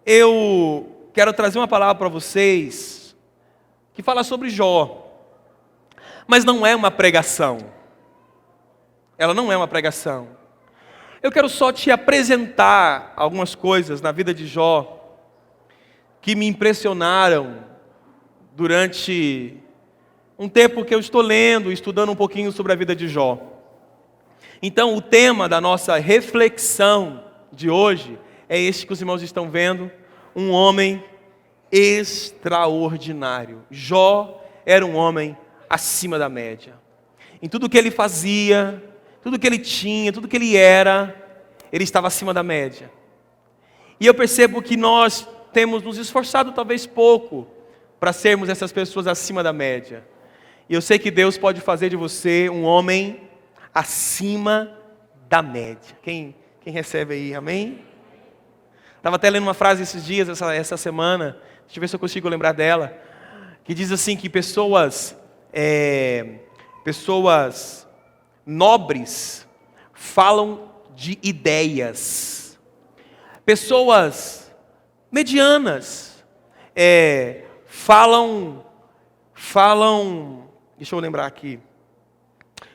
eu quero trazer uma palavra para vocês que fala sobre Jó, mas não é uma pregação. Ela não é uma pregação. Eu quero só te apresentar algumas coisas na vida de Jó que me impressionaram durante um tempo que eu estou lendo, estudando um pouquinho sobre a vida de Jó. Então, o tema da nossa reflexão de hoje é este que os irmãos estão vendo: um homem extraordinário. Jó era um homem acima da média. Em tudo que ele fazia, tudo que ele tinha, tudo que ele era, ele estava acima da média. E eu percebo que nós temos nos esforçado talvez pouco para sermos essas pessoas acima da média. E eu sei que Deus pode fazer de você um homem acima da média. Quem recebe aí, amém? Estava até lendo uma frase esses dias, essa semana, deixa eu ver se eu consigo lembrar dela, que diz assim que pessoas nobres falam de ideias, pessoas medianas falam, deixa eu lembrar aqui,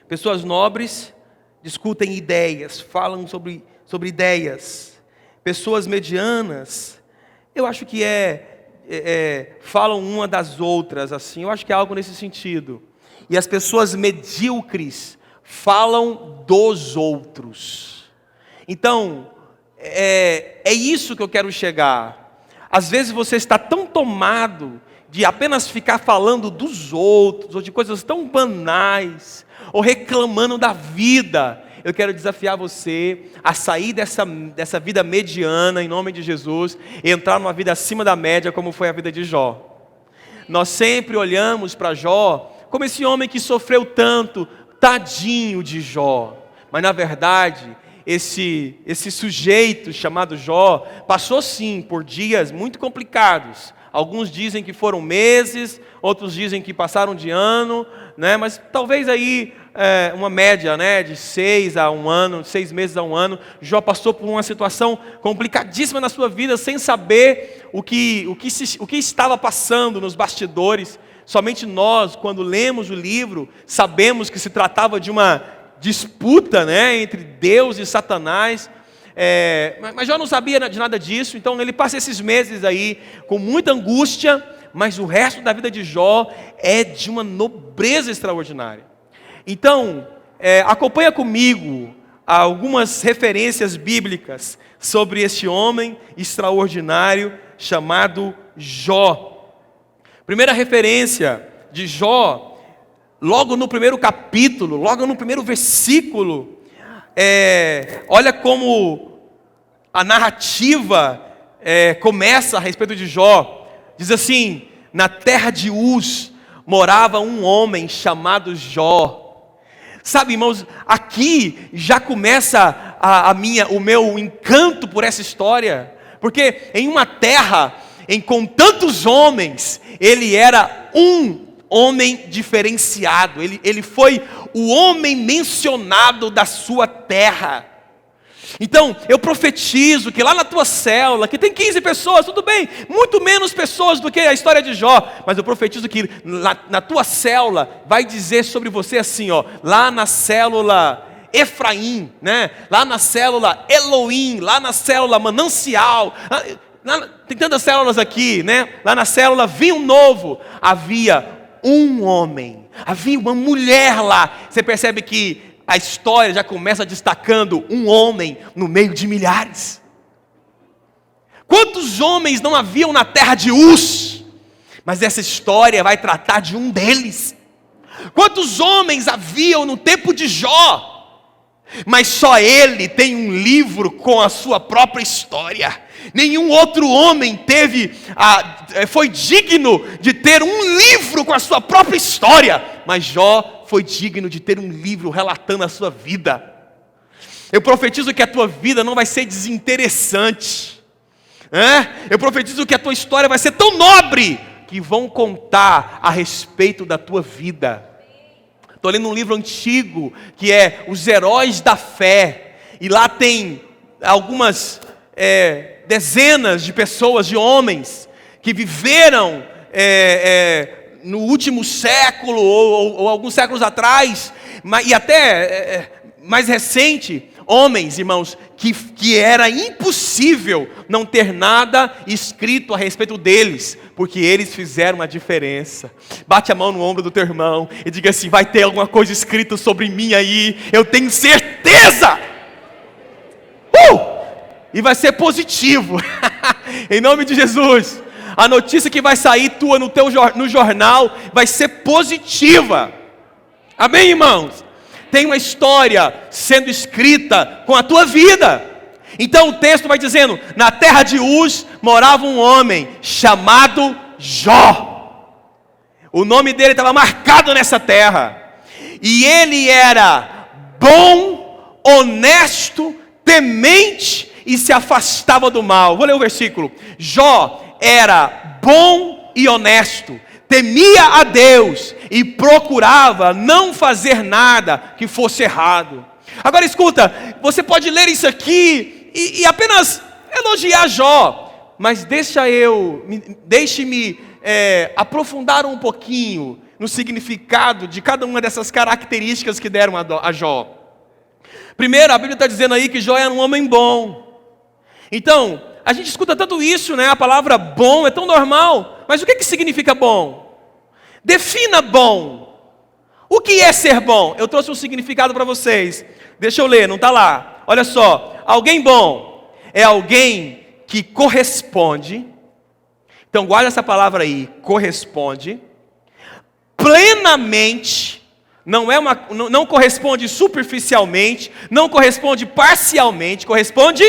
pessoas nobres discutem ideias, falam sobre ideias. Pessoas medianas, eu acho que falam uma das outras, assim, eu acho que é algo nesse sentido. E as pessoas medíocres falam dos outros. Então, é isso que eu quero chegar. Às vezes você está tão tomado de apenas ficar falando dos outros, ou de coisas tão banais, ou reclamando da vida. Eu quero desafiar você a sair dessa vida mediana, em nome de Jesus, e entrar numa vida acima da média, como foi a vida de Jó. Nós sempre olhamos para Jó como esse homem que sofreu tanto, tadinho de Jó. Mas na verdade, esse sujeito chamado Jó passou sim por dias muito complicados. Alguns dizem que foram meses, outros dizem que passaram de ano, né? Mas talvez aí uma média, né, de 6 a 1 ano, 6 meses a 1 ano. Jó passou por uma situação complicadíssima na sua vida, sem saber o que estava passando nos bastidores. Somente nós, quando lemos o livro, sabemos que se tratava de uma disputa, né, entre Deus e Satanás. Mas Jó não sabia de nada disso, então ele passa esses meses aí com muita angústia, mas o resto da vida de Jó é de uma nobreza extraordinária. Então, acompanha comigo algumas referências bíblicas sobre este homem extraordinário chamado Jó. Primeira referência de Jó, logo no primeiro capítulo, logo no primeiro versículo, olha como a narrativa começa a respeito de Jó. Diz assim: na terra de Uz morava um homem chamado Jó. Sabe, irmãos, aqui já começa o meu encanto por essa história, porque em uma terra com tantos homens, ele era um homem diferenciado, ele foi o homem mencionado da sua terra. Então, eu profetizo que lá na tua célula, que tem 15 pessoas, tudo bem, muito menos pessoas do que a história de Jó, mas eu profetizo que na tua célula vai dizer sobre você assim, ó, lá na célula Efraim, né? Lá na célula Elohim, lá na célula Manancial, tem tantas células aqui, né? Lá na célula Vinho Novo, havia um homem, havia uma mulher lá. Você percebe que a história já começa destacando um homem no meio de milhares. Quantos homens não haviam na terra de Uz? Mas essa história vai tratar de um deles. Quantos homens haviam no tempo de Jó? Mas só ele tem um livro com a sua própria história. Nenhum outro homem foi digno de ter um livro com a sua própria história. Mas Jó foi digno de ter um livro relatando a sua vida. Eu profetizo que a tua vida não vai ser desinteressante. Eu profetizo que a tua história vai ser tão nobre que vão contar a respeito da tua vida. Estou lendo um livro antigo que é Os Heróis da Fé. E lá tem algumas dezenas de pessoas, de homens, que viveram no último século, ou alguns séculos atrás, e até mais recente, homens, irmãos, que era impossível não ter nada escrito a respeito deles, porque eles fizeram a diferença. Bate a mão no ombro do teu irmão e diga assim: vai ter alguma coisa escrita sobre mim aí, eu tenho certeza! E vai ser positivo, em nome de Jesus. A notícia que vai sair tua no jornal vai ser positiva. Amém, irmãos? Tem uma história sendo escrita com a tua vida. Então o texto vai dizendo: na terra de Uz morava um homem chamado Jó. O nome dele estava marcado nessa terra. E ele era bom, honesto, temente e se afastava do mal. Vou ler o versículo. Jó era bom e honesto, temia a Deus e procurava não fazer nada que fosse errado. Agora escuta, você pode ler isso aqui e apenas elogiar Jó, mas deixe-me aprofundar um pouquinho no significado de cada uma dessas características que deram a Jó. Primeiro, a Bíblia está dizendo aí que Jó era um homem bom. Então, a gente escuta tanto isso, né? A palavra bom é tão normal, mas o que significa bom? Defina bom. O que é ser bom? Eu trouxe um significado para vocês. Deixa eu ler, não está lá. Olha só, alguém bom é alguém que corresponde. Então guarda essa palavra aí, corresponde plenamente. Não corresponde superficialmente, não corresponde parcialmente, corresponde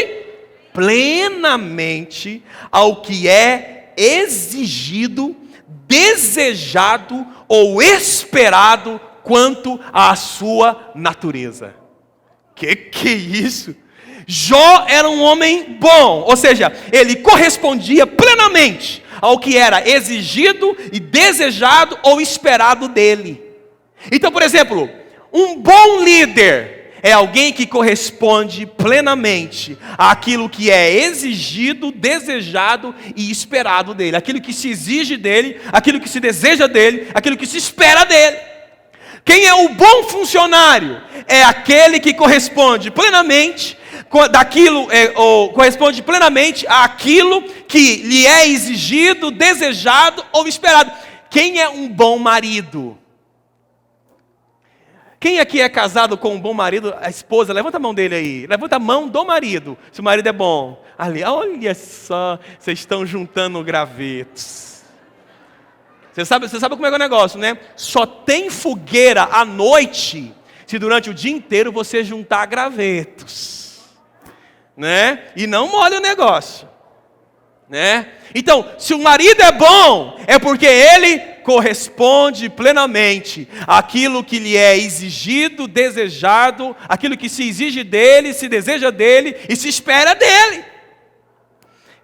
plenamente ao que é exigido, desejado ou esperado quanto à sua natureza. Que é isso? Jó era um homem bom, ou seja, ele correspondia plenamente ao que era exigido e desejado ou esperado dele. Então, por exemplo, um bom líder é alguém que corresponde plenamente àquilo que é exigido, desejado e esperado dele. Aquilo que se exige dele, aquilo que se deseja dele, aquilo que se espera dele. Quem é o bom funcionário? É aquele que corresponde plenamente corresponde plenamente àquilo que lhe é exigido, desejado ou esperado. Quem é um bom marido? Quem aqui é casado com um bom marido? A esposa, levanta a mão dele aí. Levanta a mão do marido, se o marido é bom. Ali, olha só, vocês estão juntando gravetos. Você sabe como é que é o negócio, né? Só tem fogueira à noite se durante o dia inteiro você juntar gravetos, né? E não molha o negócio, né? Então, se o marido é bom, é porque ele corresponde plenamente àquilo que lhe é exigido, desejado, aquilo que se exige dele, se deseja dele e se espera dele.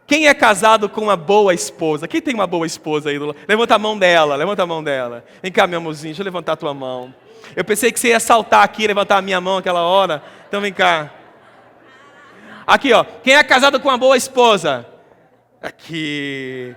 Quem é casado com uma boa esposa? Quem tem uma boa esposa aí? Levanta a mão dela, levanta a mão dela. Vem cá, meu amorzinho, deixa eu levantar a tua mão. Eu pensei que você ia saltar aqui, levantar a minha mão aquela hora. Então vem cá. Aqui, ó. Quem é casado com uma boa esposa? Aqui.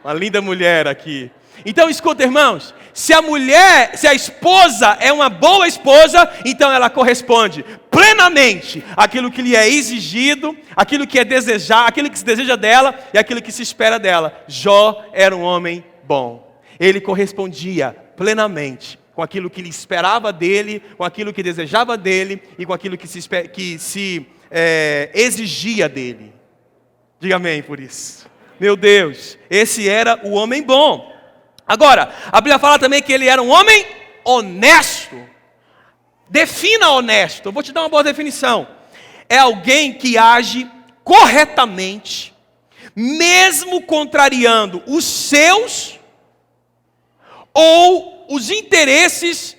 Uma linda mulher aqui. Então escuta, irmãos, se a esposa é uma boa esposa, então ela corresponde plenamente àquilo que lhe é exigido, aquilo que é desejar, aquilo que se deseja dela e aquilo que se espera dela. Jó era um homem bom. Ele correspondia plenamente com aquilo que lhe esperava dele, com aquilo que desejava dele e com aquilo que se exigia dele. Diga amém por isso. Meu Deus, esse era o homem bom. Agora, a Bíblia fala também que ele era um homem honesto. Defina honesto, eu vou te dar uma boa definição. É alguém que age corretamente, mesmo contrariando os seus ou os interesses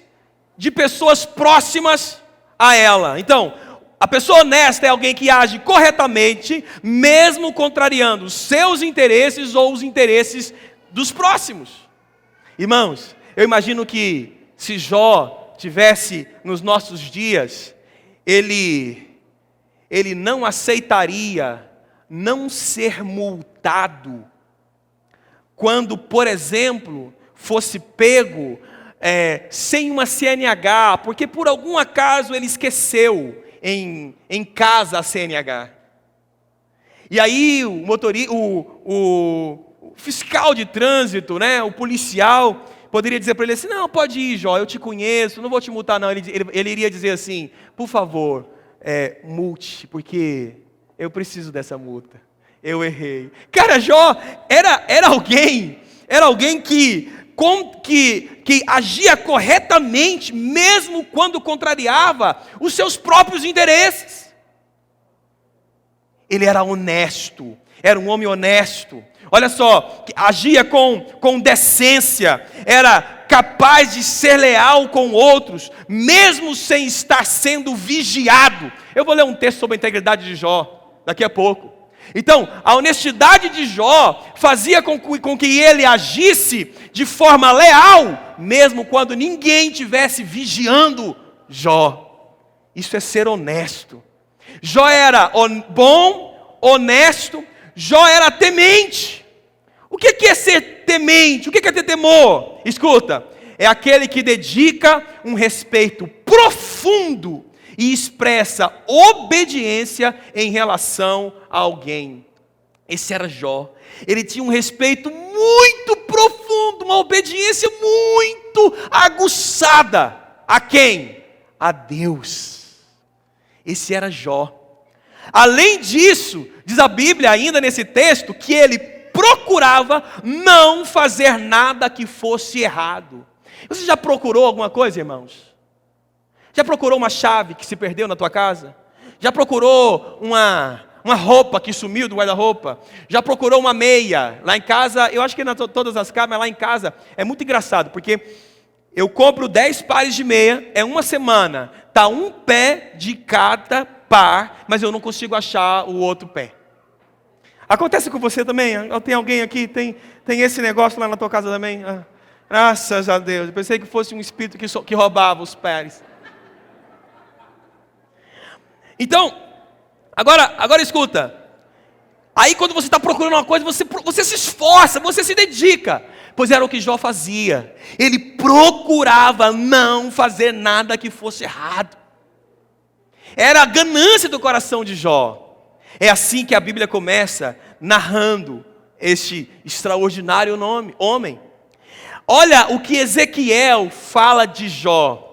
de pessoas próximas a ela. Então, a pessoa honesta é alguém que age corretamente, mesmo contrariando os seus interesses ou os interesses dos próximos. Irmãos, eu imagino que se Jó tivesse nos nossos dias, ele não aceitaria não ser multado quando, por exemplo, fosse pego sem uma CNH, porque por algum acaso ele esqueceu em casa a CNH. E aí o fiscal de trânsito, né, o policial, poderia dizer para ele assim: não, pode ir, Jó, eu te conheço, não vou te multar não. Ele iria dizer assim: por favor, multe, porque eu preciso dessa multa, eu errei. Cara, Jó era alguém que agia corretamente, mesmo quando contrariava os seus próprios interesses. Ele era honesto, era um homem honesto. Olha só, agia com decência, era capaz de ser leal com outros, mesmo sem estar sendo vigiado. Eu vou ler um texto sobre a integridade de Jó daqui a pouco. Então, a honestidade de Jó fazia com que ele agisse de forma leal, mesmo quando ninguém estivesse vigiando Jó. Isso é ser honesto. Jó era bom, honesto, Jó era temente. O que é ser temente? O que é ter temor? Escuta, é aquele que dedica um respeito profundo e expressa obediência em relação a alguém. Esse era Jó. Ele tinha um respeito muito profundo, uma obediência muito aguçada. A quem? A Deus. Esse era Jó. Além disso, diz a Bíblia ainda nesse texto, que ele procurava não fazer nada que fosse errado. Você já procurou alguma coisa, irmãos? Já procurou uma chave que se perdeu na tua casa? Já procurou uma roupa que sumiu do guarda-roupa? Já procurou uma meia? Lá em casa, eu acho que todas as casas, mas lá em casa é muito engraçado, porque eu compro 10 pares de meia, é uma semana, está um pé de cada par, mas eu não consigo achar o outro pé. Acontece com você também? Tem alguém aqui, tem esse negócio lá na tua casa também? Graças a Deus, eu pensei que fosse um espírito que roubava os pares. Então, agora escuta. Aí quando você está procurando uma coisa, você se esforça, você se dedica. Pois era o que Jó fazia. Ele procurava não fazer nada que fosse errado. Era a ganância do coração de Jó. É assim que a Bíblia começa narrando este extraordinário homem. Olha o que Ezequiel fala de Jó.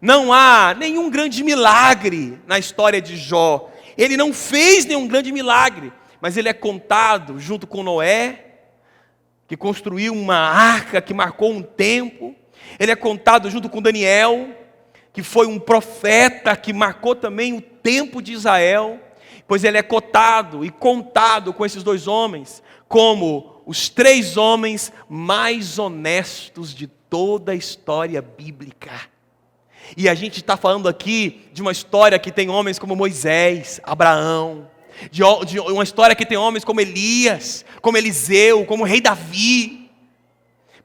Não há nenhum grande milagre na história de Jó. Ele não fez nenhum grande milagre, mas ele é contado junto com Noé, que construiu uma arca que marcou um tempo. Ele é contado junto com Daniel, que foi um profeta que marcou também o tempo de Israel. Pois ele é cotado e contado com esses dois homens como os 3 homens mais honestos de toda a história bíblica. E a gente está falando aqui de uma história que tem homens como Moisés, Abraão, de uma história que tem homens como Elias, como Eliseu, como o rei Davi.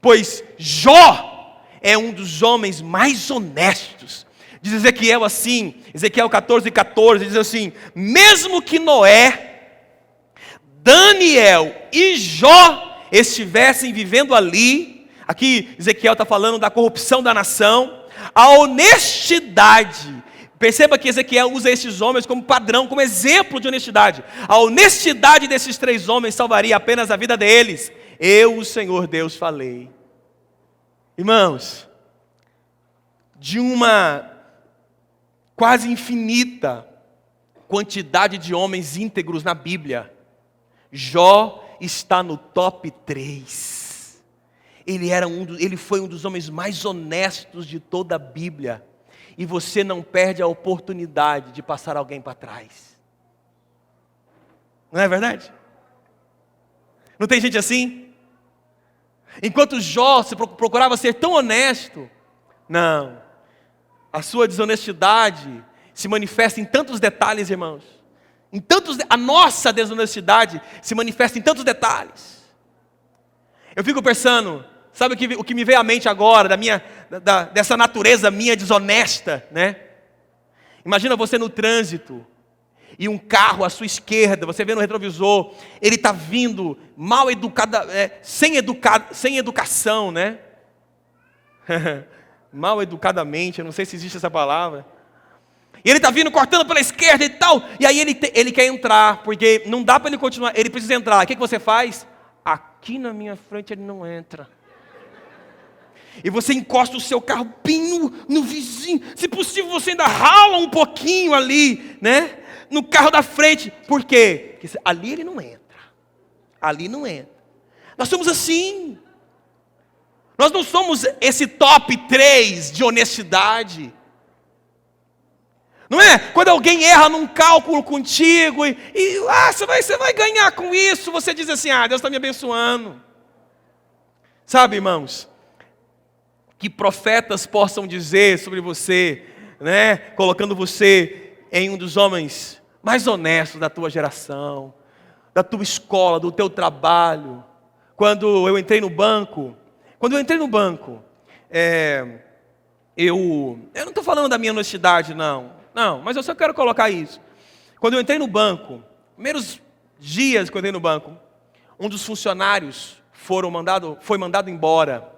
Pois Jó é um dos homens mais honestos. Diz Ezequiel assim, Ezequiel 14:14, diz assim: mesmo que Noé, Daniel e Jó estivessem vivendo ali, aqui Ezequiel está falando da corrupção da nação, a honestidade, perceba que Ezequiel usa esses homens como padrão, como exemplo de honestidade. A honestidade desses 3 homens salvaria apenas a vida deles. Eu, o Senhor Deus, falei. Irmãos, de uma quase infinita quantidade de homens íntegros na Bíblia, Jó está no top 3. Ele foi um dos homens mais honestos de toda a Bíblia. E você não perde a oportunidade de passar alguém para trás. Não é verdade? Não tem gente assim? Enquanto Jó procurava ser tão honesto, não. A sua desonestidade se manifesta em tantos detalhes, irmãos. A nossa desonestidade se manifesta em tantos detalhes. Eu fico pensando, sabe o que me veio à mente agora, dessa natureza minha desonesta, né? Imagina você no trânsito, e um carro à sua esquerda, você vê no retrovisor, ele está vindo mal educado, sem educação, né? Mal educadamente, eu não sei se existe essa palavra. E ele está vindo cortando pela esquerda e tal, e aí ele quer entrar, porque não dá para ele continuar, ele precisa entrar. O que você faz? Aqui na minha frente ele não entra. E você encosta o seu carro bem no vizinho, se possível você ainda rala um pouquinho ali, né? No carro da frente. Por quê? Porque ali ele não entra. Ali não entra. Nós somos assim. Nós não somos esse top 3 de honestidade. Não é? Quando alguém erra num cálculo contigo você vai ganhar com isso, você diz assim, Deus está me abençoando. Sabe, irmãos, que profetas possam dizer sobre você, né? Colocando você em um dos homens mais honestos da tua geração, da tua escola, do teu trabalho. Quando eu entrei no banco, eu não estou falando da minha honestidade, não, mas eu só quero colocar isso. Quando eu entrei no banco, primeiros dias que eu entrei no banco, um dos funcionários foi mandado embora,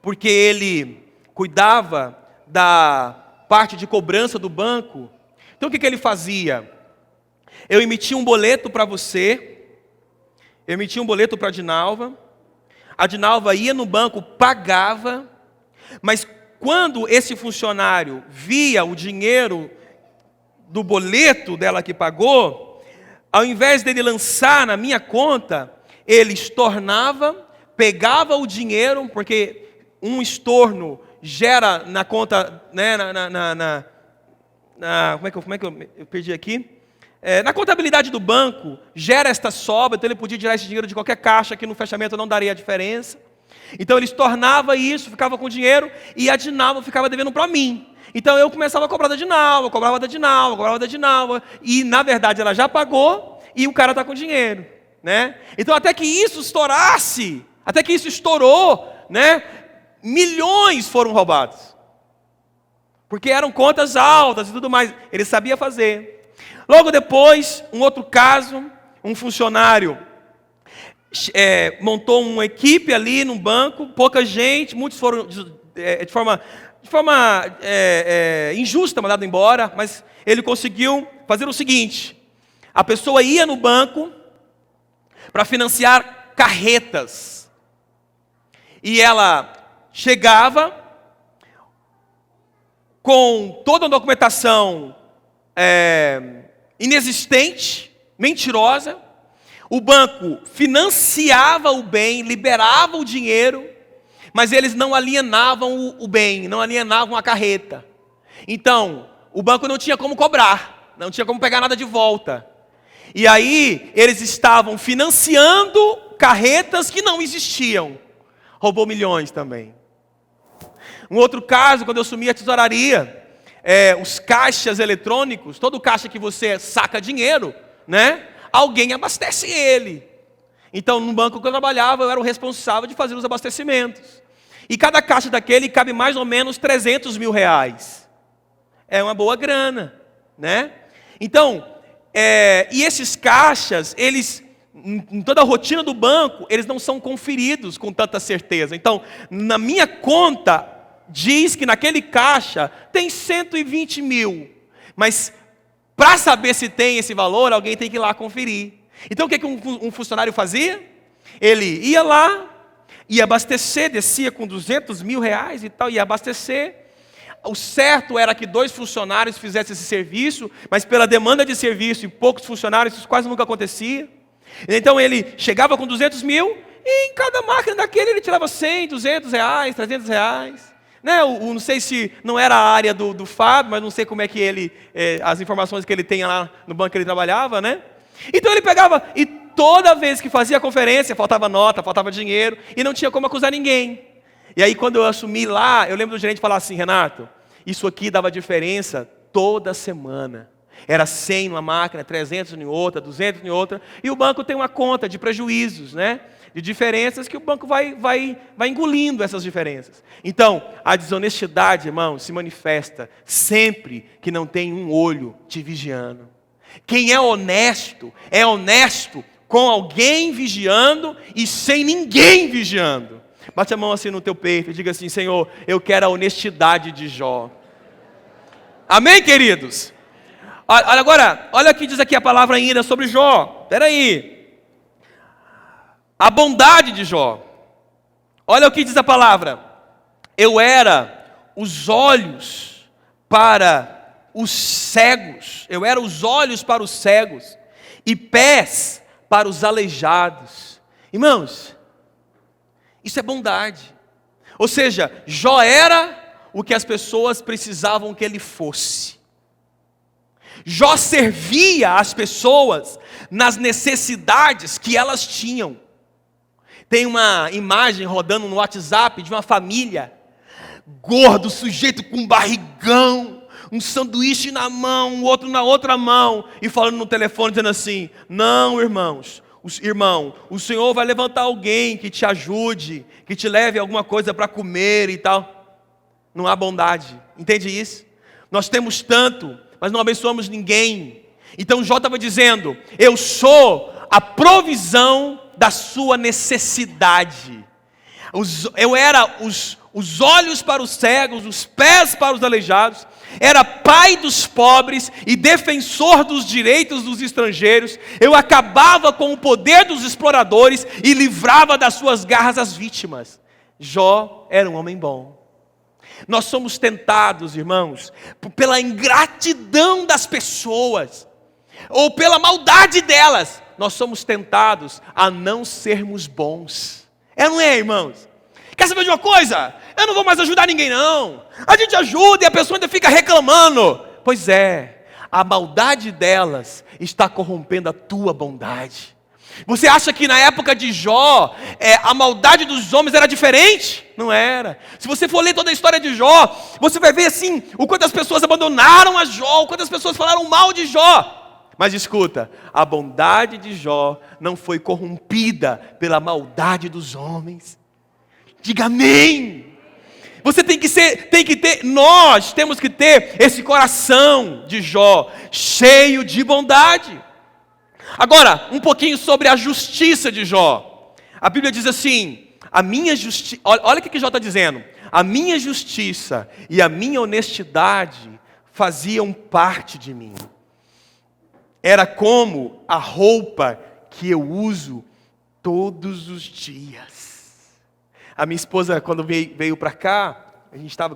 porque ele cuidava da parte de cobrança do banco. Então o que ele fazia? Eu emitia um boleto para você, eu emitia um boleto para a Dinalva ia no banco, pagava, mas quando esse funcionário via o dinheiro do boleto dela que pagou, ao invés dele lançar na minha conta, ele estornava, pegava o dinheiro, porque um estorno gera na conta, né, como é que eu perdi aqui? Na contabilidade do banco, gera esta sobra, então ele podia tirar esse dinheiro de qualquer caixa, que no fechamento não daria a diferença. Então ele estornava isso, ficava com o dinheiro, e a Dinalva ficava devendo para mim. Então eu começava a cobrar da Dinalva, cobrava da Dinalva, e na verdade ela já pagou, e o cara está com dinheiro, né? Então até que isso estourou, né? Milhões foram roubados. Porque eram contas altas e tudo mais. Ele sabia fazer. Logo depois, um outro caso, um funcionário montou uma equipe ali no banco, pouca gente, muitos foram de forma injusta mandados embora, mas ele conseguiu fazer o seguinte: a pessoa ia no banco para financiar carretas, e ela chegava com toda a documentação inexistente, mentirosa. O banco financiava o bem, liberava o dinheiro, mas eles não alienavam o bem, não alienavam a carreta. Então, o banco não tinha como cobrar, não tinha como pegar nada de volta. E aí, eles estavam financiando carretas que não existiam. Roubou milhões também. Um outro caso, quando eu assumi a tesouraria, os caixas eletrônicos, todo caixa que você saca dinheiro, né? Alguém abastece ele. Então, no banco que eu trabalhava, eu era o responsável de fazer os abastecimentos. E cada caixa daquele cabe mais ou menos 300 mil reais. É uma boa grana, né? Então, e esses caixas, eles, em toda a rotina do banco, eles não são conferidos com tanta certeza. Então, na minha conta, diz que naquele caixa tem 120 mil. Mas, para saber se tem esse valor, alguém tem que ir lá conferir. Então o que um funcionário fazia? Ele ia lá, ia abastecer, descia com 200 mil reais e tal, ia abastecer. O certo era que 2 funcionários fizessem esse serviço, mas pela demanda de serviço e poucos funcionários, isso quase nunca acontecia. Então ele chegava com 200 mil, e em cada máquina daquele ele tirava 100, 200 reais, 300 reais. Né? Não sei se não era a área do Fábio, mas não sei como é que ele, as informações que ele tem lá no banco que ele trabalhava, né? Então ele pegava, e toda vez que fazia a conferência, faltava nota, faltava dinheiro, e não tinha como acusar ninguém. E aí quando eu assumi lá, eu lembro do gerente falar assim: Renato, isso aqui dava diferença toda semana. Era 100 numa máquina, 300 em outra, 200 em outra, e o banco tem uma conta de prejuízos, né? de diferenças que o banco vai engolindo essas diferenças. Então, a desonestidade, irmão, se manifesta sempre que não tem um olho te vigiando. Quem é honesto com alguém vigiando e sem ninguém vigiando. Bate a mão assim no teu peito e diga assim: Senhor, eu quero a honestidade de Jó. Amém, queridos? Agora, olha o que diz aqui a palavra ainda sobre Jó. Espera aí. A bondade de Jó. Olha o que diz a palavra. Eu era os olhos para os cegos. Eu era os olhos para os cegos e pés para os aleijados. Irmãos, isso é bondade. Ou seja, Jó era o que as pessoas precisavam que ele fosse. Jó servia as pessoas nas necessidades que elas tinham. Tem uma imagem rodando no WhatsApp de uma família, gordo, sujeito com barrigão, um sanduíche na mão, um outro na outra mão, e falando no telefone dizendo assim: não, irmãos, o Senhor vai levantar alguém que te ajude, que te leve alguma coisa para comer e tal. Não há bondade, entende isso? Nós temos tanto, mas não abençoamos ninguém. Então Jó estava dizendo: eu sou a provisão da sua necessidade. Eu era os olhos para os cegos, os pés para os aleijados, era pai dos pobres e defensor dos direitos dos estrangeiros. Eu acabava com o poder dos exploradores e livrava das suas garras as vítimas. Jó era um homem bom. Nós somos tentados, irmãos, pela ingratidão das pessoas, ou pela maldade delas. Nós somos tentados a não sermos bons. Não é, irmãos? Quer saber de uma coisa? Eu não vou mais ajudar ninguém, não. A gente ajuda e a pessoa ainda fica reclamando. Pois é, a maldade delas está corrompendo a tua bondade. Você acha que na época de Jó, a maldade dos homens era diferente? Não era. Se você for ler toda a história de Jó, você vai ver assim, o quanto as pessoas abandonaram a Jó, o quanto as pessoas falaram mal de Jó. Mas escuta, a bondade de Jó não foi corrompida pela maldade dos homens. Diga amém. Você nós temos que ter esse coração de Jó, cheio de bondade. Agora, um pouquinho sobre a justiça de Jó. A Bíblia diz assim: a minha justiça, olha o que Jó está dizendo. A minha justiça e a minha honestidade faziam parte de mim. Era como a roupa que eu uso todos os dias. A minha esposa, quando veio para cá,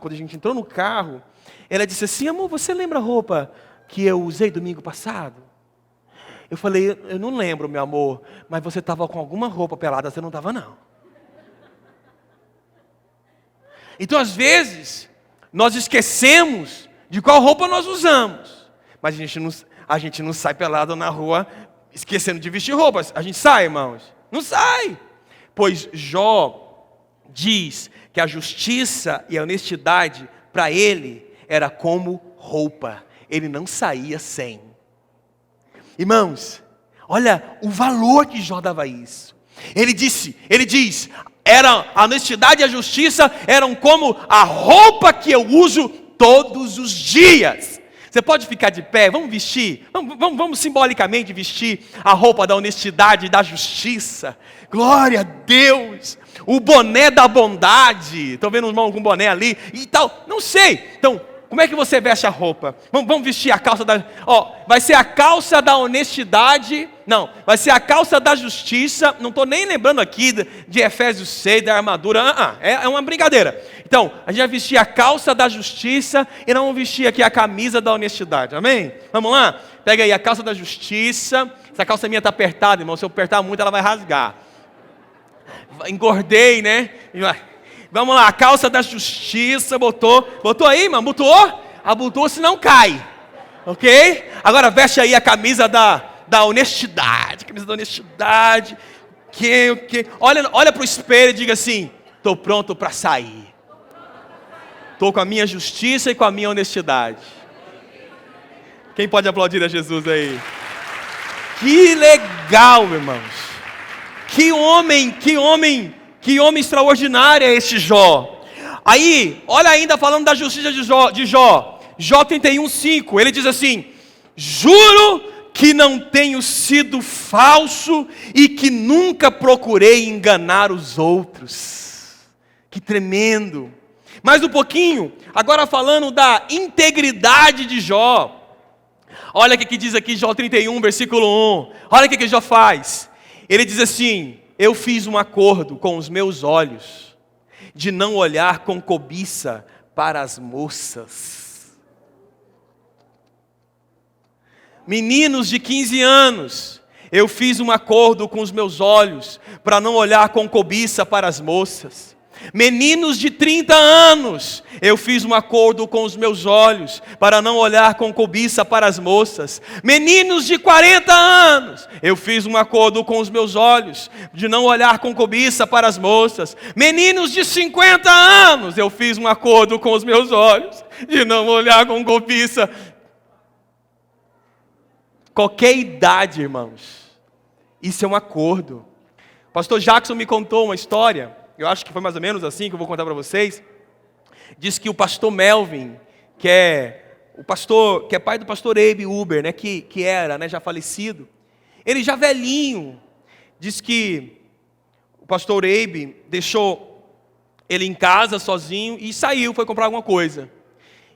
quando a gente entrou no carro, ela disse assim: amor, você lembra a roupa que eu usei domingo passado? Eu falei: eu não lembro, meu amor, mas você estava com alguma roupa pelada, você não estava não. Então, às vezes, nós esquecemos de qual roupa nós usamos, mas a gente não sai pelado na rua esquecendo de vestir roupas. A gente sai, irmãos? Não sai. Pois Jó diz que a justiça e a honestidade para ele era como roupa. Ele não saía sem. Irmãos, olha o valor que Jó dava a isso. Ele diz, a honestidade e a justiça eram como a roupa que eu uso todos os dias. Você pode ficar de pé, vamos vestir, vamos simbolicamente vestir a roupa da honestidade e da justiça. Glória a Deus, o boné da bondade. Estou vendo um irmão com boné ali e tal, não sei. Então, como é que você veste a roupa? Vamos vestir a calça da... vai ser a calça da honestidade, não, vai ser a calça da justiça. Não estou nem lembrando aqui de Efésios 6, da armadura, é uma brincadeira. Então, a gente vai vestir a calça da justiça e não vamos vestir aqui a camisa da honestidade, amém? Vamos lá? Pega aí a calça da justiça. Essa calça minha está apertada, irmão, se eu apertar muito ela vai rasgar. Engordei, né? Vamos lá, a calça da justiça, botou aí, irmão, abotoou, senão cai, ok? Agora veste aí a camisa da honestidade, olha para o espelho e diga assim: estou pronto para sair, estou com a minha justiça e com a minha honestidade. Quem pode aplaudir a Jesus aí? Que legal, irmãos, Que homem extraordinário é este Jó. Aí, olha ainda falando da justiça de Jó. Jó 31:5, ele diz assim: juro que não tenho sido falso e que nunca procurei enganar os outros. Que tremendo. Mais um pouquinho, agora falando da integridade de Jó. Olha o que diz aqui Jó 31, versículo 1. Olha o que Jó faz. Ele diz assim: eu fiz um acordo com os meus olhos de não olhar com cobiça para as moças. Meninos de 15 anos, eu fiz um acordo com os meus olhos para não olhar com cobiça para as moças. Meninos de 30 anos, eu fiz um acordo com os meus olhos para não olhar com cobiça para as moças. Meninos de 40 anos, eu fiz um acordo com os meus olhos de não olhar com cobiça para as moças. Meninos de 50 anos, eu fiz um acordo com os meus olhos de não olhar com cobiça. Qualquer idade, irmãos, isso é um acordo. O pastor Jackson me contou uma história, eu acho que foi mais ou menos assim que eu vou contar para vocês. Diz que o pastor Melvin, que é pai do pastor Abe Uber, né, que era, né, já falecido, ele já velhinho, diz que o pastor Abe deixou ele em casa sozinho e saiu, foi comprar alguma coisa.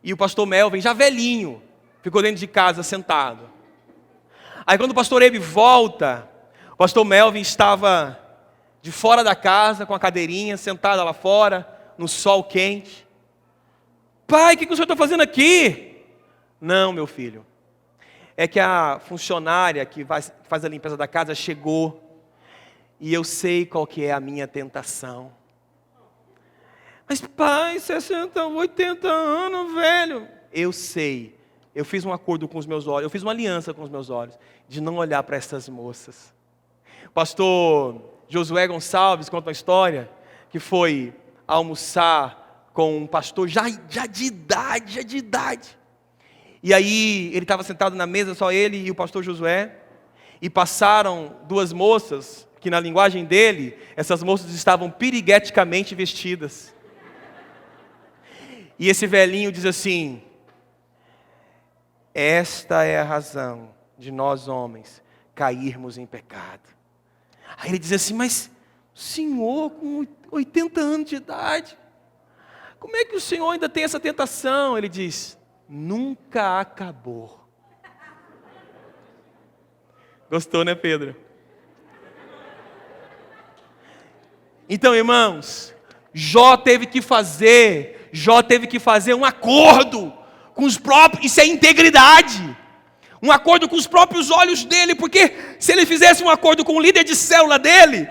E o pastor Melvin, já velhinho, ficou dentro de casa sentado. Aí quando o pastor Abe volta, o pastor Melvin estava de fora da casa, com a cadeirinha, sentado lá fora, no sol quente. Pai, o que o senhor está fazendo aqui? Não, meu filho, é que a funcionária que faz a limpeza da casa chegou, e eu sei qual que é a minha tentação. Mas pai, 60, 80 anos, velho. Eu sei. Eu fiz um acordo com os meus olhos, eu fiz uma aliança com os meus olhos, de não olhar para essas moças. O pastor Josué Gonçalves conta uma história, que foi almoçar com um pastor já de idade. E aí, ele estava sentado na mesa, só ele e o pastor Josué, e passaram duas moças, que na linguagem dele, essas moças estavam pirigueticamente vestidas. E esse velhinho diz assim: esta é a razão de nós homens cairmos em pecado. Aí ele diz assim: mas senhor com 80 anos de idade, como é que o senhor ainda tem essa tentação? Ele diz: nunca acabou. Gostou, né, Pedro? Então, irmãos, Jó teve que fazer um acordo com os próprios, isso é integridade, um acordo com os próprios olhos dele, porque se ele fizesse um acordo com o líder de célula dele,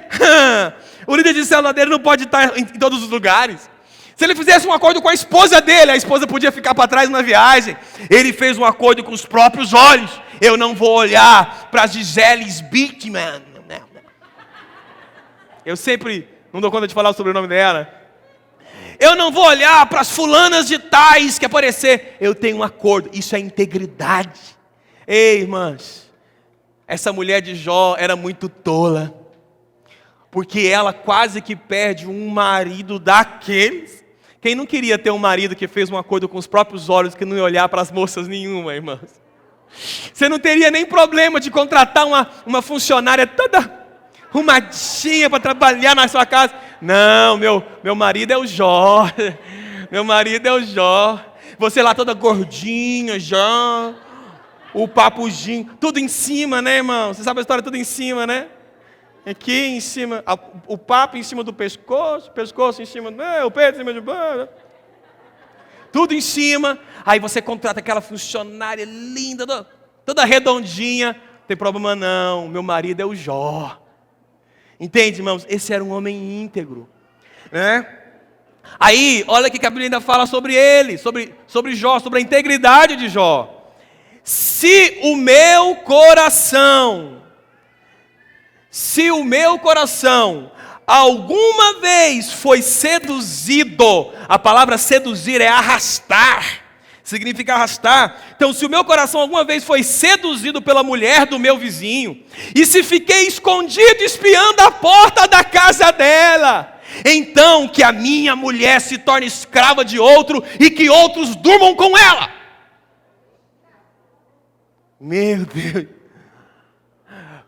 o líder de célula dele não pode estar em todos os lugares. Se ele fizesse um acordo com a esposa dele, a esposa podia ficar para trás na viagem. Ele fez um acordo com os próprios olhos. Eu não vou olhar para as Gisele Bündchen. Eu sempre não dou conta de falar sobre o nome dela. Eu não vou olhar para as fulanas de tais que aparecer. Eu tenho um acordo. Isso é integridade. Ei, irmãs, essa mulher de Jó era muito tola, porque ela quase que perde um marido daqueles. Quem não queria ter um marido que fez um acordo com os próprios olhos, que não ia olhar para as moças nenhuma, irmãs? Você não teria nem problema de contratar uma funcionária toda arrumadinha para trabalhar na sua casa. Não, meu marido é o Jó. Meu marido é o Jó. Você lá toda gordinha, Jó. O papuzinho, tudo em cima, né, irmão? Você sabe a história, tudo em cima, né? Aqui em cima, o papo em cima do pescoço em cima do o peito em cima do tudo em cima. Aí você contrata aquela funcionária linda, toda redondinha. Não tem problema não, meu marido é o Jó. Entende, irmãos? Esse era um homem íntegro, né? Aí, olha o que a Bíblia ainda fala sobre ele, sobre Jó, sobre a integridade de Jó. Se o meu coração alguma vez foi seduzido, a palavra seduzir é arrastar. significa arrastar. Então, se o meu coração alguma vez foi seduzido pela mulher do meu vizinho, e se fiquei escondido espiando a porta da casa dela, então que a minha mulher se torne escrava de outro e que outros durmam com ela. Meu Deus.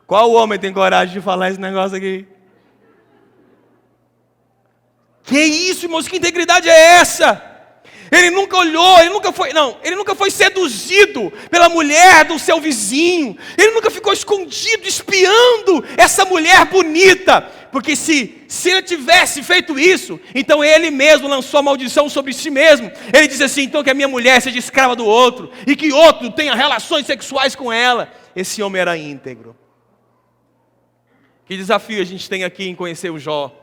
Qual homem tem coragem de falar esse negócio aqui? Que isso, irmãos, que integridade é essa? Ele nunca olhou, ele nunca foi seduzido pela mulher do seu vizinho. Ele nunca ficou escondido, espiando essa mulher bonita. Porque se ele tivesse feito isso, então ele mesmo lançou a maldição sobre si mesmo. Ele disse assim, então que a minha mulher seja escrava do outro, e que outro tenha relações sexuais com ela. Esse homem era íntegro. Que desafio a gente tem aqui em conhecer o Jó.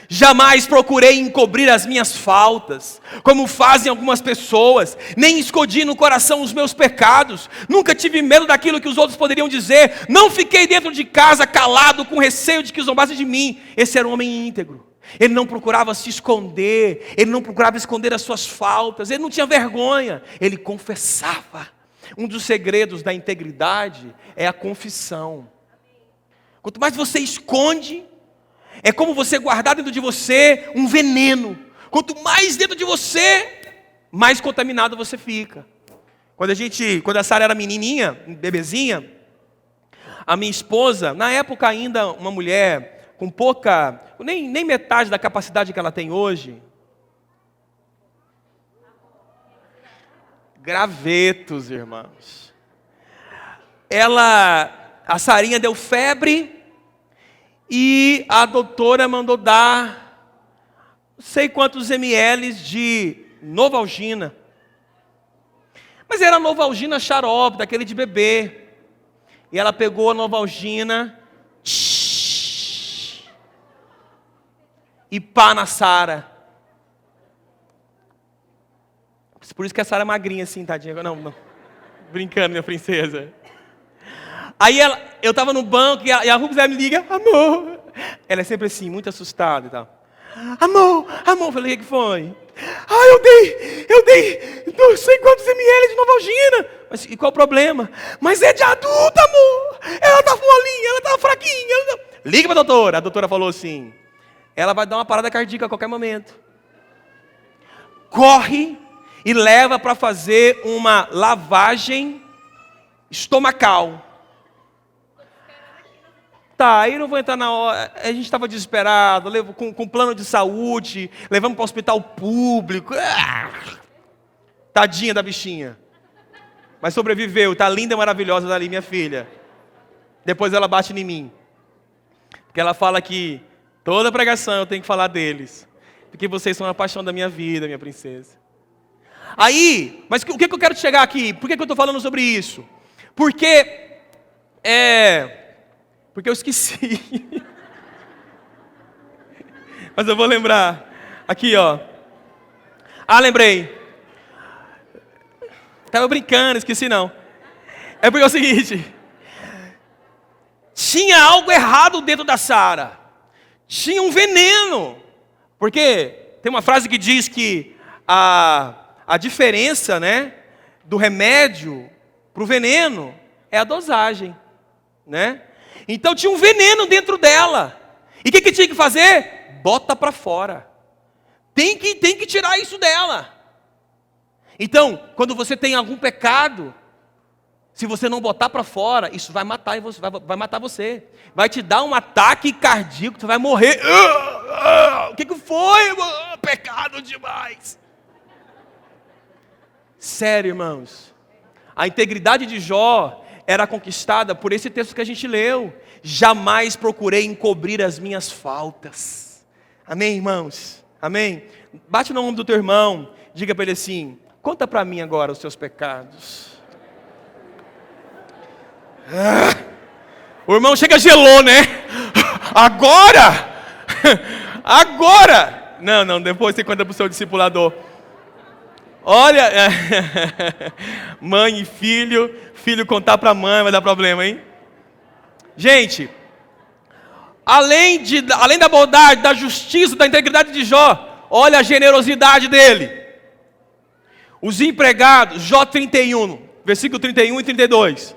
Jamais procurei encobrir as minhas faltas, como fazem algumas pessoas, nem escondi no coração os meus pecados, nunca tive medo daquilo que os outros poderiam dizer, não fiquei dentro de casa calado com receio de que zombassem de mim. Esse era um homem íntegro, ele não procurava se esconder, ele não procurava esconder as suas faltas, ele não tinha vergonha, ele confessava. Um dos segredos da integridade é a confissão. Quanto mais você esconde, é como você guardar dentro de você um veneno. Quanto mais dentro de você, mais contaminado você fica. Quando a Sara era menininha, bebezinha, a minha esposa, na época ainda uma mulher com pouca, nem metade da capacidade que ela tem hoje. Gravetos, irmãos. A Sarinha deu febre. E a doutora mandou dar não sei quantos ml de Novalgina. Mas era Novalgina xarope, daquele de bebê. E ela pegou a Novalgina e pá na Sara. Por isso que a Sara é magrinha assim, tadinha. Não. Brincando, minha princesa. Aí eu estava no banco e a Rubens me liga, amor. Ela é sempre assim, muito assustada e tal. Amor. Eu falei, o que foi? Eu dei não sei quantos ml de Novalgina. Mas e qual o problema? Mas é de adulta, amor. Ela tá molinha, ela tá fraquinha. Liga pra doutora. A doutora falou assim, ela vai dar uma parada cardíaca a qualquer momento. Corre e leva para fazer uma lavagem estomacal. Tá, aí não vou entrar na hora, a gente estava desesperado, com plano de saúde, levamos para o hospital público. Tadinha da bichinha. Mas sobreviveu, tá linda e maravilhosa dali, minha filha. Depois ela bate em mim. Porque ela fala que toda pregação eu tenho que falar deles. Porque vocês são a paixão da minha vida, minha princesa. Aí, mas o que eu quero chegar aqui? Por que eu estou falando sobre isso? Porque eu esqueci. Mas eu vou lembrar. Aqui, ó. Lembrei. Estava brincando, esqueci não. É porque é o seguinte. Tinha algo errado dentro da Sara. Tinha um veneno. Porque tem uma frase que diz que a diferença, né, do remédio para o veneno é a dosagem, né? Então tinha um veneno dentro dela. E o que tinha que fazer? Bota para fora. Tem que tirar isso dela. Então, quando você tem algum pecado, se você não botar para fora, isso vai matar vai matar você. Vai te dar um ataque cardíaco, você vai morrer. O que foi? Pecado demais. Sério, irmãos. A integridade de Jó era conquistada por esse texto que a gente leu. Jamais procurei encobrir as minhas faltas. Amém, irmãos? Amém? Bate no ombro do teu irmão, diga para ele assim, conta para mim agora os seus pecados. O irmão chega gelou, né? Agora! Não, depois você conta para o seu discipulador. Olha, mãe e filho contar para a mãe vai dar problema, hein? Gente, além da bondade, da justiça, da integridade de Jó, olha a generosidade dele. Os empregados, Jó 31, versículo 31 e 32.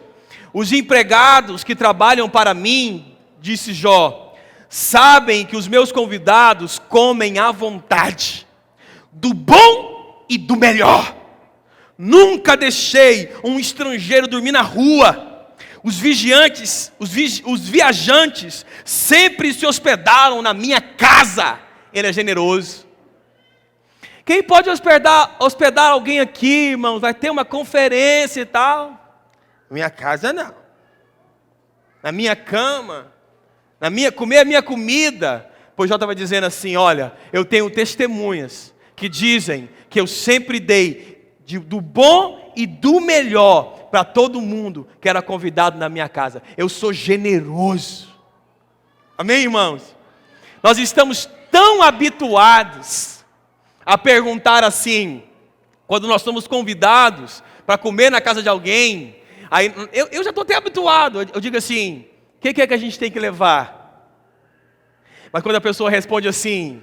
Os empregados que trabalham para mim, disse Jó, sabem que os meus convidados comem à vontade, do bom e do melhor. Nunca deixei um estrangeiro dormir na rua. Os viajantes sempre se hospedaram na minha casa. Ele é generoso. Quem pode hospedar alguém aqui, irmãos? Vai ter uma conferência e tal. Na minha casa não. Na minha cama. Comer a minha comida. Pois Jó estava dizendo assim, olha, eu tenho testemunhas que dizem que eu sempre dei do bom e do melhor para todo mundo que era convidado na minha casa. Eu sou generoso. Amém, irmãos? Nós estamos tão habituados a perguntar assim, quando nós somos convidados para comer na casa de alguém, aí eu já estou até habituado, eu digo assim, o que é que a gente tem que levar? Mas quando a pessoa responde assim,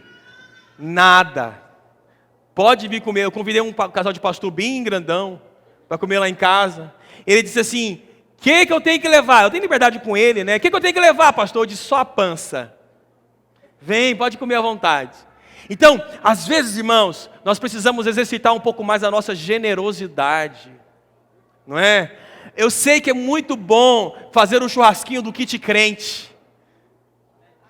nada, pode vir comer. Eu convidei um casal de pastor bem grandão para comer lá em casa. Ele disse assim, o que eu tenho que levar? Eu tenho liberdade com ele, né? O que eu tenho que levar, pastor? Eu disse, só a pança. Vem, pode comer à vontade. Então, às vezes, irmãos, nós precisamos exercitar um pouco mais a nossa generosidade. Não é? Eu sei que é muito bom fazer o churrasquinho do kit crente.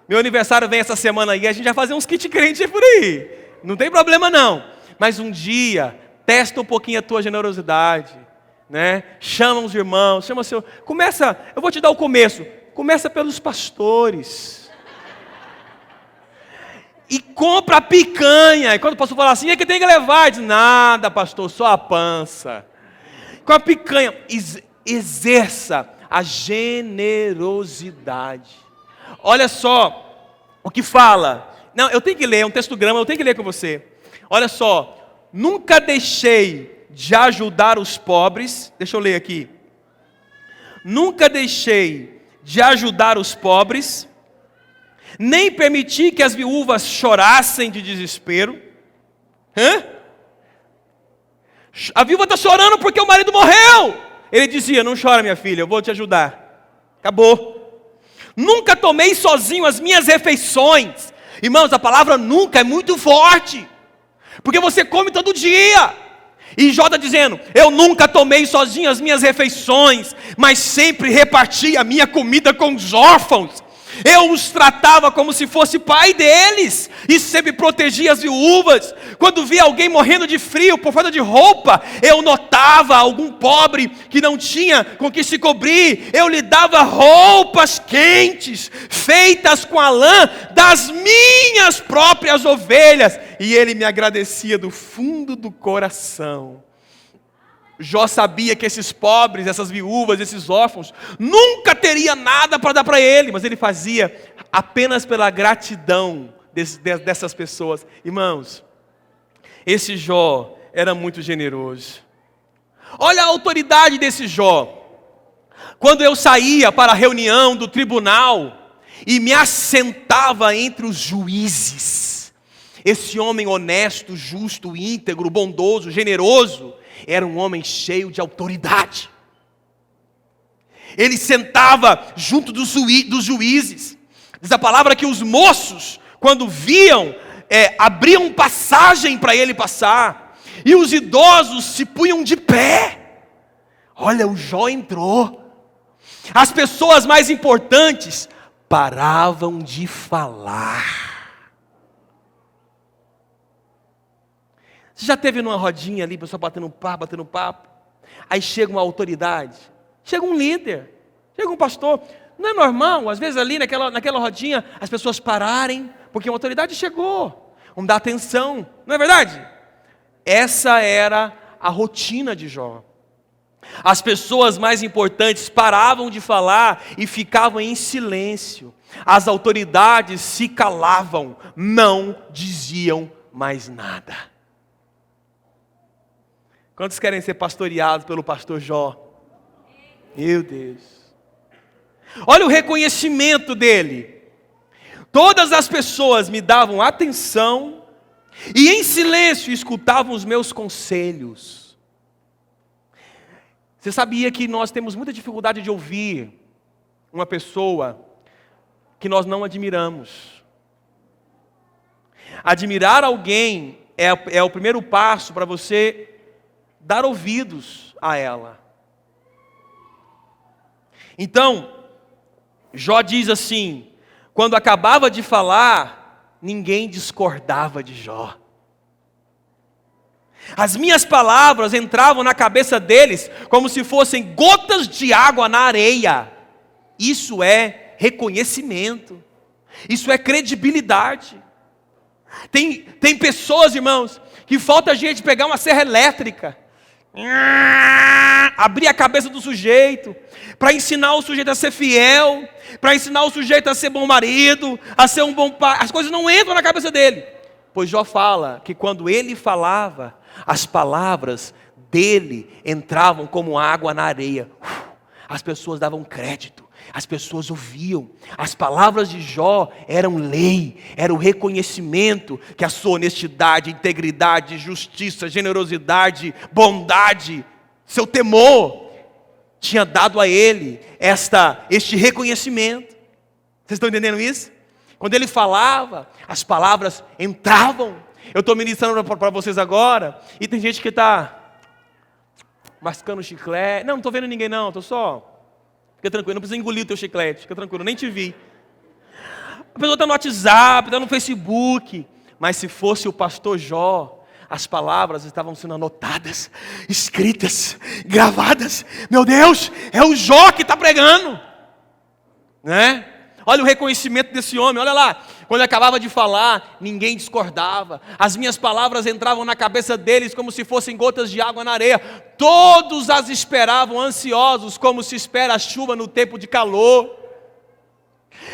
Meu aniversário vem essa semana aí, a gente vai fazer uns kit crente por aí. Não tem problema não. Mas um dia, testa um pouquinho a tua generosidade, né? Chama os irmãos, chama o seu... Começa, eu vou te dar o começo. Começa pelos pastores. E compra a picanha. E quando o pastor fala assim, é que tem que levar. Diz, nada, pastor, só a pança. Com a picanha, exerça a generosidade. Olha só o que fala. Não, eu tenho que ler, é um textograma, eu tenho que ler com você. Olha só, nunca deixei de ajudar os pobres. Deixa eu ler aqui. Nunca deixei de ajudar os pobres, nem permiti que as viúvas chorassem de desespero. A viúva está chorando porque o marido morreu. Ele dizia, não chora minha filha, eu vou te ajudar. Acabou. Nunca tomei sozinho as minhas refeições. Irmãos, a palavra nunca é muito forte, porque você come todo dia. E Jó está dizendo, eu nunca tomei sozinho as minhas refeições, mas sempre reparti a minha comida com os órfãos. Eu os tratava como se fosse pai deles, e sempre protegia as viúvas. Quando via alguém morrendo de frio por falta de roupa, eu notava algum pobre que não tinha com que se cobrir, eu lhe dava roupas quentes, feitas com a lã das minhas próprias ovelhas, e ele me agradecia do fundo do coração. Jó sabia que esses pobres, essas viúvas, esses órfãos, nunca teria nada para dar para ele, mas ele fazia apenas pela gratidão dessas pessoas. Irmãos, esse Jó era muito generoso. Olha a autoridade desse Jó. Quando eu saía para a reunião do tribunal e me assentava entre os juízes, esse homem honesto, justo, íntegro, bondoso, generoso, era um homem cheio de autoridade. Ele sentava junto dos juízes. Diz a palavra que os moços, quando viam, abriam passagem para ele passar. E os idosos se punham de pé. Olha, o Jó entrou. As pessoas mais importantes paravam de falar. Você já esteve numa rodinha ali, pessoal batendo papo, aí chega uma autoridade, chega um líder, chega um pastor. Não é normal, às vezes ali naquela rodinha, as pessoas pararem, porque uma autoridade chegou, vamos dar atenção, não é verdade? Essa era a rotina de Jó. As pessoas mais importantes paravam de falar e ficavam em silêncio. As autoridades se calavam, não diziam mais nada. Quantos querem ser pastoreados pelo pastor Jó? Meu Deus. Olha o reconhecimento dele. Todas as pessoas me davam atenção e em silêncio escutavam os meus conselhos. Você sabia que nós temos muita dificuldade de ouvir uma pessoa que nós não admiramos? Admirar alguém é o primeiro passo para você dar ouvidos a ela. Então, Jó diz assim: quando acabava de falar, ninguém discordava de Jó. As minhas palavras entravam na cabeça deles como se fossem gotas de água na areia. Isso é reconhecimento. Isso é credibilidade. Tem pessoas, irmãos, que falta a gente pegar uma serra elétrica, abrir a cabeça do sujeito, para ensinar o sujeito a ser fiel, para ensinar o sujeito a ser bom marido, a ser um bom pai. As coisas não entram na cabeça dele. Pois Jó fala que quando ele falava, as palavras dele entravam como água na areia. As pessoas davam crédito, as pessoas ouviam. As palavras de Jó eram lei, era o reconhecimento que a sua honestidade, integridade, justiça, generosidade, bondade, seu temor tinha dado a ele este reconhecimento. Vocês estão entendendo isso? Quando ele falava, as palavras entravam. Eu estou ministrando para vocês agora, e tem gente que está mascando chiclete. Não estou vendo ninguém não, estou só... Fica tranquilo, não precisa engolir o teu chiclete, fica tranquilo, nem te vi. A pessoa está no WhatsApp, está no Facebook, mas se fosse o pastor Jó, as palavras estavam sendo anotadas, escritas, gravadas. Meu Deus, é o Jó que está pregando, né? Olha o reconhecimento desse homem, olha lá. Quando ele acabava de falar, ninguém discordava. As minhas palavras entravam na cabeça deles como se fossem gotas de água na areia. Todos as esperavam ansiosos, como se espera a chuva no tempo de calor.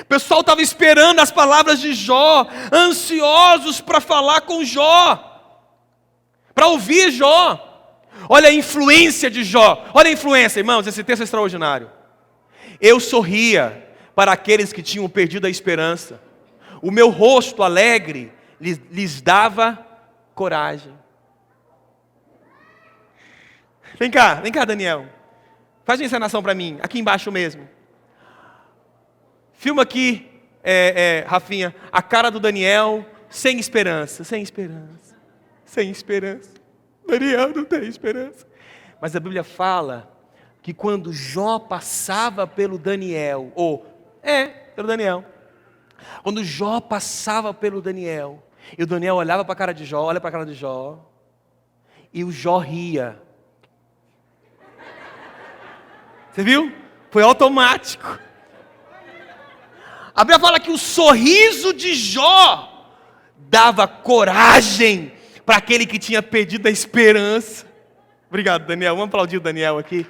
O pessoal estava esperando as palavras de Jó, ansiosos para falar com Jó, para ouvir Jó. Olha a influência de Jó. Olha a influência, irmãos, esse texto é extraordinário. Eu sorria para aqueles que tinham perdido a esperança. O meu rosto alegre lhes dava coragem. Vem cá, Daniel. Faz uma encenação para mim, aqui embaixo mesmo. Filma aqui, Rafinha, a cara do Daniel, sem esperança. Daniel não tem esperança. Mas a Bíblia fala que quando Jó passava pelo Daniel, pelo Daniel. Quando Jó passava pelo Daniel, e o Daniel olhava para a cara de Jó, olha para a cara de Jó, e o Jó ria. Você viu? Foi automático. A Bíblia fala que o sorriso de Jó dava coragem para aquele que tinha perdido a esperança. Obrigado, Daniel. Vamos aplaudir o Daniel aqui.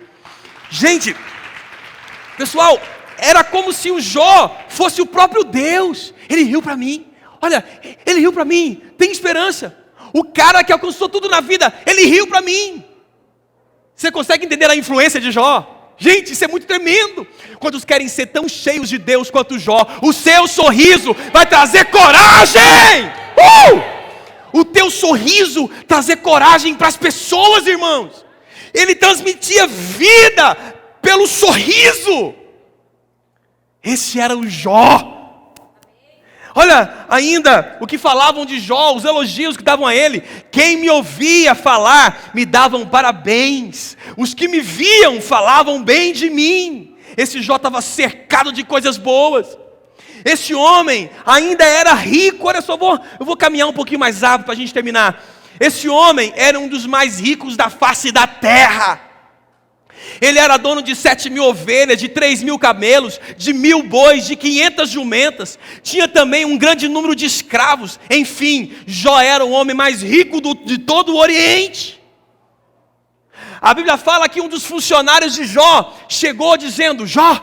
Gente, pessoal, era como se o Jó fosse o próprio Deus. Ele riu para mim. Olha, ele riu para mim. Tem esperança. O cara que alcançou tudo na vida, ele riu para mim. Você consegue entender a influência de Jó? Gente, isso é muito tremendo. Quando querem ser tão cheios de Deus quanto Jó, o seu sorriso vai trazer coragem. O teu sorriso trazer coragem para as pessoas, irmãos. Ele transmitia vida pelo sorriso. Esse era o Jó. Olha ainda o que falavam de Jó, os elogios que davam a ele. Quem me ouvia falar, me davam parabéns. Os que me viam falavam bem de mim. Esse Jó estava cercado de coisas boas. Esse homem ainda era rico. Olha só, eu vou caminhar um pouquinho mais rápido para a gente terminar. Esse homem era um dos mais ricos da face da terra. Ele era dono de 7.000 ovelhas, de 3.000 camelos, de 1.000 bois, de 500 jumentas. Tinha também um grande número de escravos. Enfim, Jó era o homem mais rico de todo o Oriente. A Bíblia fala que um dos funcionários de Jó chegou dizendo: Jó,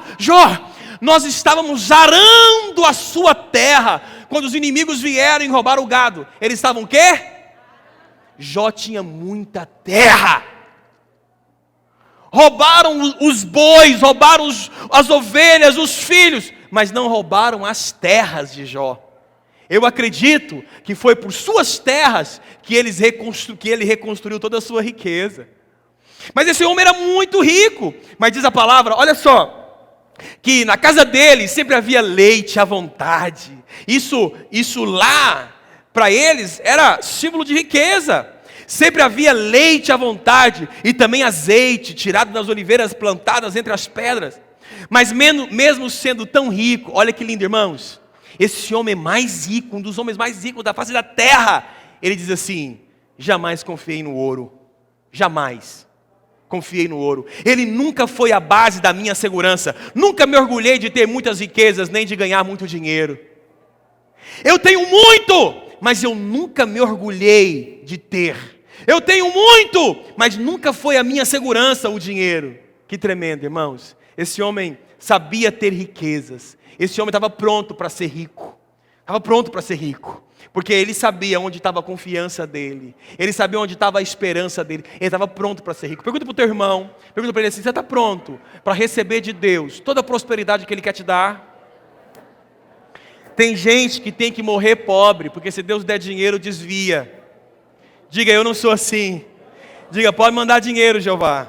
nós estávamos arando a sua terra quando os inimigos vieram e roubaram o gado. Eles estavam o quê? Jó tinha muita terra. Roubaram os bois, roubaram as ovelhas, os filhos, mas não roubaram as terras de Jó. Eu acredito que foi por suas terras que ele reconstruiu toda a sua riqueza. Mas esse homem era muito rico. Mas diz a palavra, olha só, que na casa dele sempre havia leite à vontade. Isso lá, para eles, era símbolo de riqueza. Sempre havia leite à vontade e também azeite tirado das oliveiras plantadas entre as pedras. Mas mesmo sendo tão rico, olha que lindo, irmãos, esse homem mais rico, um dos homens mais ricos da face da terra, ele diz assim: jamais confiei no ouro, jamais confiei no ouro. Ele nunca foi a base da minha segurança. Nunca me orgulhei de ter muitas riquezas, nem de ganhar muito dinheiro. Eu tenho muito, mas eu nunca me orgulhei de ter. Eu tenho muito, mas nunca foi a minha segurança o dinheiro. Que tremendo, irmãos. Esse homem sabia ter riquezas. Esse homem estava pronto para ser rico. Estava pronto para ser rico. Porque ele sabia onde estava a confiança dele. Ele sabia onde estava a esperança dele. Ele estava pronto para ser rico. Pergunta para o teu irmão. Pergunta para ele assim: você está pronto para receber de Deus toda a prosperidade que Ele quer te dar? Tem gente que tem que morrer pobre, porque se Deus der dinheiro, desvia. Diga: eu não sou assim. Diga: pode mandar dinheiro, Jeová.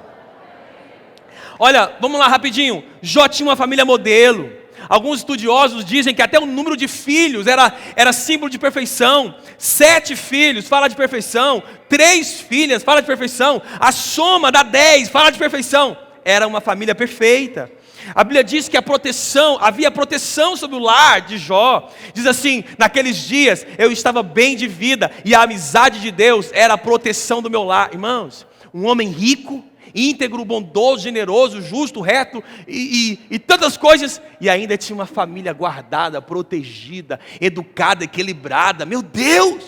Olha, vamos lá rapidinho. Jó tinha uma família modelo. Alguns estudiosos dizem que até o número de filhos era símbolo de perfeição. 7 filhos fala de perfeição. 3 filhas fala de perfeição. A soma dá 10, fala de perfeição. Era uma família perfeita. A Bíblia diz que havia proteção sobre o lar de Jó. Diz assim: naqueles dias eu estava bem de vida, e a amizade de Deus era a proteção do meu lar. Irmãos, um homem rico, íntegro, bondoso, generoso, justo, reto e tantas coisas, e ainda tinha uma família guardada, protegida, educada, equilibrada. Meu Deus!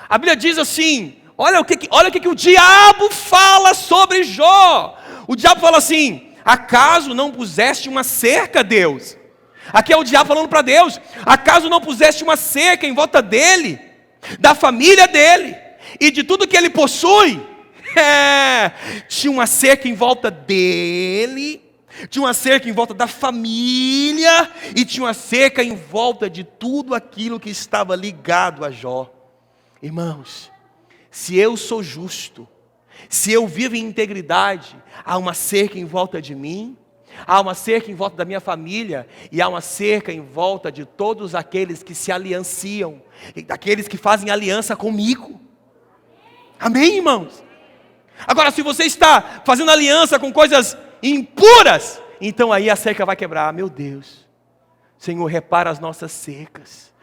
A Bíblia diz assim, olha o que o diabo fala sobre Jó. O diabo fala assim: acaso não puseste uma cerca, Deus? Aqui é o diabo falando para Deus: acaso não puseste uma cerca em volta dele, da família dele e de tudo que ele possui? Tinha uma cerca em volta dele, tinha uma cerca em volta da família, e tinha uma cerca em volta de tudo aquilo que estava ligado a Jó. Irmãos, se eu sou justo, se eu vivo em integridade, há uma cerca em volta de mim, há uma cerca em volta da minha família, e há uma cerca em volta de todos aqueles que se alianciam, daqueles que fazem aliança comigo. Amém, irmãos? Agora, se você está fazendo aliança com coisas impuras, então aí a cerca vai quebrar. Meu Deus, Senhor, repara as nossas cercas.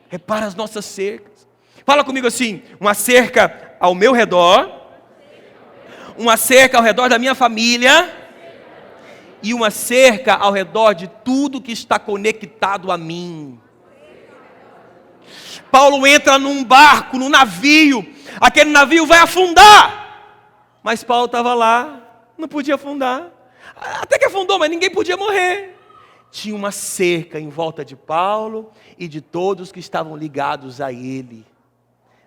Repara as nossas cercas. Fala comigo assim: uma cerca ao meu redor, uma cerca ao redor da minha família, e uma cerca ao redor de tudo que está conectado a mim. Paulo entra num barco, num navio, aquele navio vai afundar, mas Paulo estava lá, não podia afundar, até que afundou, mas ninguém podia morrer. Tinha uma cerca em volta de Paulo e de todos que estavam ligados a ele.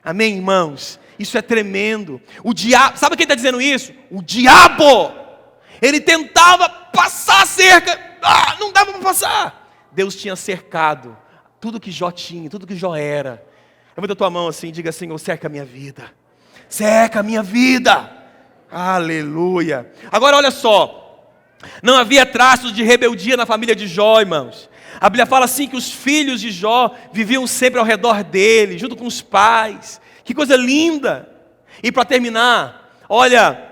Amém, irmãos? Isso é tremendo. O diabo, sabe quem está dizendo isso? O diabo. Ele tentava passar a cerca, não dava para passar. Deus tinha cercado tudo que Jó tinha, tudo que Jó era. Levanta a tua mão assim, diga: Senhor, cerca a minha vida. Cerca a minha vida. Aleluia. Agora olha só, não havia traços de rebeldia na família de Jó, irmãos. A Bíblia fala assim que os filhos de Jó viviam sempre ao redor dele, junto com os pais. Que coisa linda. E para terminar, olha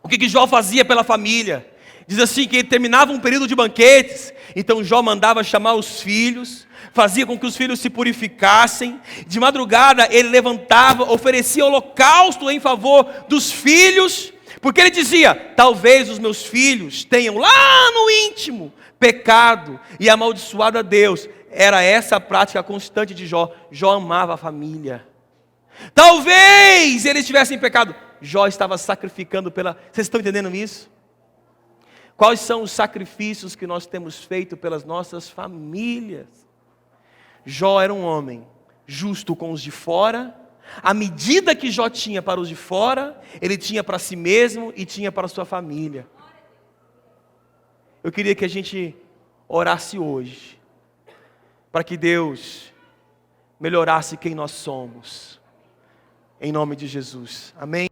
o que Jó fazia pela família. Diz assim que ele terminava um período de banquetes, então Jó mandava chamar os filhos, fazia com que os filhos se purificassem. De madrugada ele levantava, oferecia holocausto em favor dos filhos, porque ele dizia: talvez os meus filhos tenham lá no íntimo pecado e amaldiçoado a Deus. Era essa a prática constante de Jó. Jó amava a família. Talvez eles tivessem pecado, Jó estava sacrificando pela... Vocês estão entendendo isso? Quais são os sacrifícios que nós temos feito pelas nossas famílias? Jó era um homem justo com os de fora. A medida que Jó tinha para os de fora, ele tinha para si mesmo e tinha para a sua família. Eu queria que a gente orasse hoje, para que Deus melhorasse quem nós somos. Em nome de Jesus. Amém.